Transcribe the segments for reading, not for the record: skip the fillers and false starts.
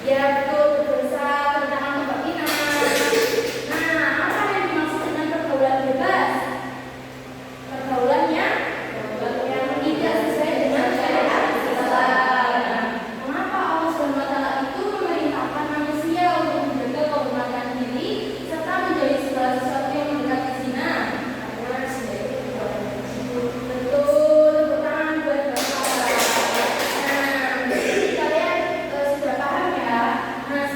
Ya betul, berdosa tentang kebajikan. Nah, apa yang dimaksud dengan pergaulan bebas? Pergaulannya yang tidak sesuai dengan syariat Islam. Mengapa Allah SWT itu memerintahkan manusia untuk menjaga kehormatan diri serta menjauhi segala sesuatu yang mendekati zina? Karena zina itu perbuatan keji. Betul, tepuk tangan buat Bapak. Nah, jadi kalian sudah paham ya. Nah,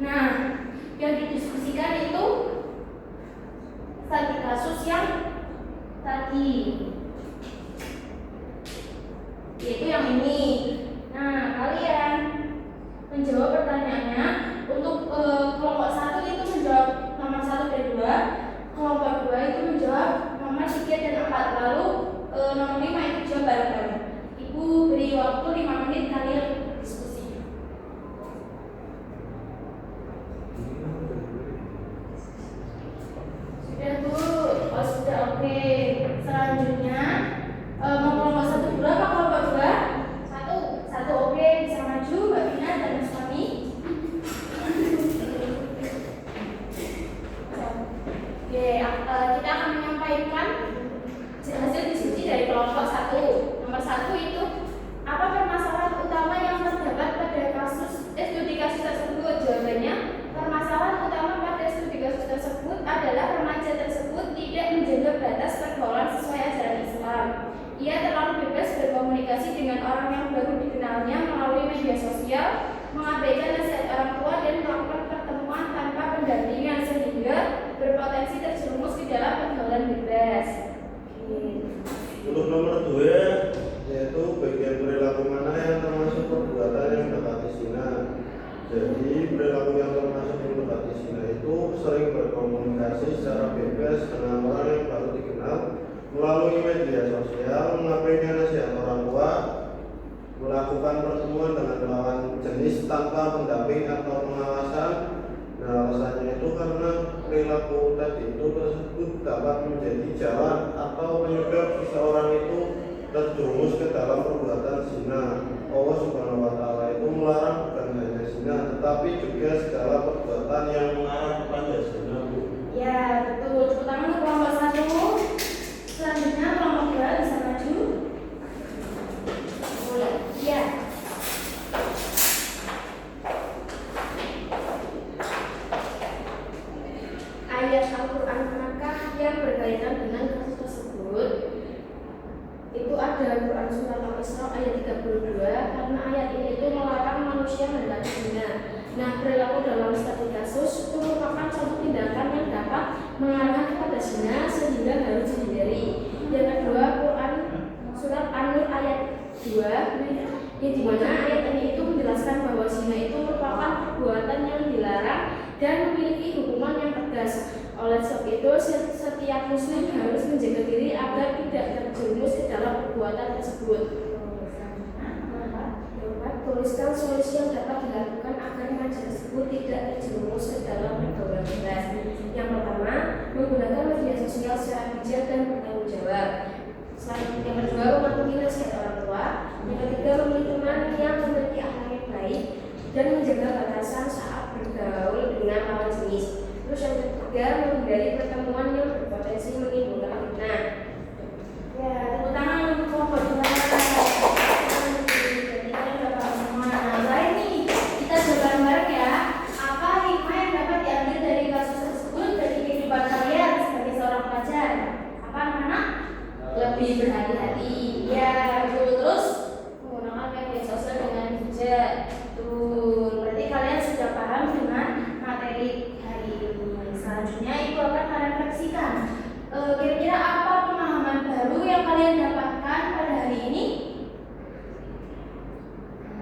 Nah, yang didiskusikan itu studi kasus yang tadi, yaitu yang ini. Nah, kalian menjawab pertanyaannya. Untuk kelompok 1 itu menjawab nomor 1 dan 2, kelompok 2 itu menjawab nomor 3 dan 4, lalu nomor 5 itu jawab bareng-bareng. Ibu beri waktu 5 menit kalian diskusi. Sudah Bu? Oh sudah, oke. Selanjutnya mau kelompok 1 dulu apa kelompok 2? Satu, oke. Bisa maju Mbak Vina dan Mas Fani. Oke, kita akan menyampaikan hasil diskusi dari kelompok 1. Nomor 1 itu, apa permasalahan utama yang terdapat pada studi kasus tersebut? Jawabannya, permasalahan utama pada studi kasus tersebut adalah remaja tersebut tidak menjaga batas pergaulan sesuai ajaran Islam. Ia terlalu bebas berkomunikasi dengan orang yang baru dikenalnya melalui media sosial, mengabaikan nasihat orang tua dan melakukan pertemuan tanpa pendampingan sehingga berpotensi terjerumus ke dalam pergaulan bebas. Untuk nomor 2, yaitu bagian perilaku mana yang termasuk perbuatan yang mendekati zina. Jadi perilaku yang termasuk mendekati zina itu sering berkomunikasi secara bebas dengan orang yang baru dikenal melalui media sosial, mengabaikan nasihat orang tua, melakukan pertemuan dengan lawan jenis tanpa pendamping atau pengawasan. Nah, alasannya itu karena perilaku tadi itu tersebut dapat menjadi jalan atau penyebab seseorang itu terjerumus ke dalam perbuatan zina. Allah Subhanahu wa Ta'ala itu melarang bukan hanya zina, tetapi juga segala perbuatan yang mengarah kepada zina. Ya, betul. Tepuk tangan untuk kelompok 1. Selanjutnya kelompok 2 bisa maju. Boleh. Ya. Ayat Al-Quran manakah yang berkaitan dengan kasus tersebut? Itu ada Quran Surat Al-Isra ayat 32, karena ayat ini itu melarang manusia mendekati zina. Nah, perilaku dalam studi kasus itu merupakan suatu tindakan yang dapat mengarahkan kepada zina sehingga harus dihindari. Yang kedua, Quran Surat An-Nur ayat 2, yang dimana ayat ini itu menjelaskan bahwa zina itu merupakan perbuatan yang dilarang dan memiliki hukuman yang tegas. Oleh sebab itu, setiap muslim harus menjaga diri agar tidak terjerumus ke dalam perbuatan tersebut. Tuliskan solusi yang dapat dilakukan agar remaja tersebut tidak terjerumus ke dalam pergaulan bebas. Yang pertama, menggunakan media sosial secara bijak dan bertanggung jawab. Yang kedua, mematuhi nasihat orang tua. Yang ketiga, memilih teman yang memiliki akhlak yang baik dan menjaga batasan saat bergaul dengan lawan jenis. Terus yang ketiga, menghindari pertemuan yang berpotensi menimbulkan fitnah. Ya, tepuk tangan untuk kelompok 2. Lebih berhati-hati, ya betul. Terus menggunakan media sosial dengan bijak. Betul. Berarti kalian sudah paham dengan materi hari ini. Selanjutnya ibu akan merefleksikan. Kira-kira apa pemahaman baru yang kalian dapatkan pada hari ini?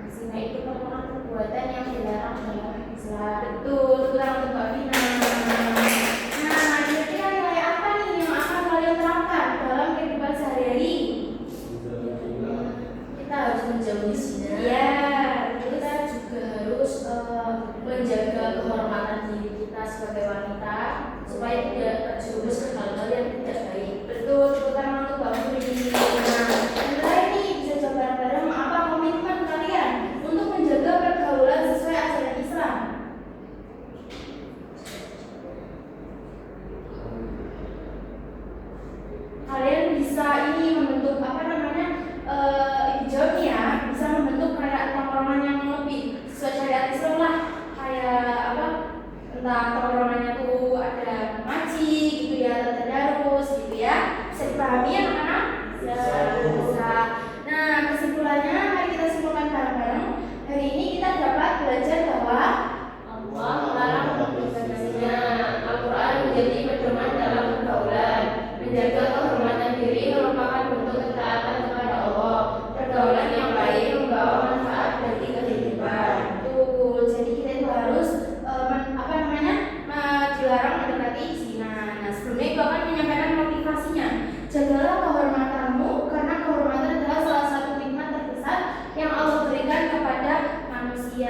Zina itu merupakan perbuatan yang dilarang dalam Islam. Betul. Kurang untuk Mbak Vina. Kita harus menjauhi zina. Ya, kita juga harus menjaga kehormatan diri kita sebagai wanita supaya tidak terjerumus ke hal-hal yang tidak baik. Betul, terutama untuk Mbak Putri. Nah, setelah ini bisa coba bareng apa komitmen kalian untuk menjaga pergaulan sesuai ajaran Islam?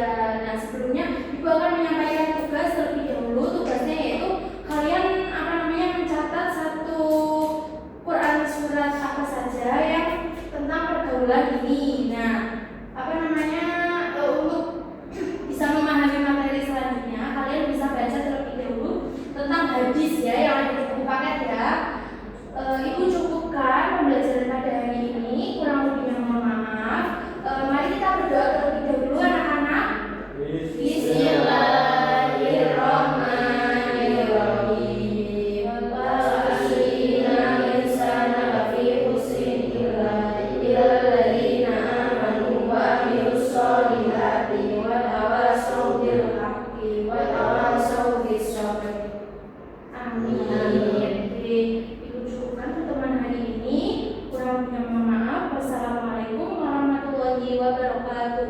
manusia. Nah, sebelumnya Ibu akan menyampaikan tugas terlebih dahulu. Tugasnya yaitu kalian mencatat satu Quran surat apa saja yang tentang pergaulan ini. Nah, untuk bisa memahami materi selanjutnya, kalian bisa baca terlebih dahulu tentang hadis ya yang ada di buku paket ya. Ibu cukupkan pembelajaran pada hari ini, kurang lebihnya mohon maaf. Mari kita berdoa terlebih dahulu anak-anak. Bismillahirrahmanirrahim. Wal-'asri innal insana lafi khusrin illal ladzina amanu wa 'amilus sholihati wa tawassaw bil haqqi wa tawassaw bis sabr. Amin. Jadi, Ibu cukupkan pertemuan hari ini. Kurang lebihnya mohon maaf. Wassalamualaikum warahmatullahi wabarakatuh.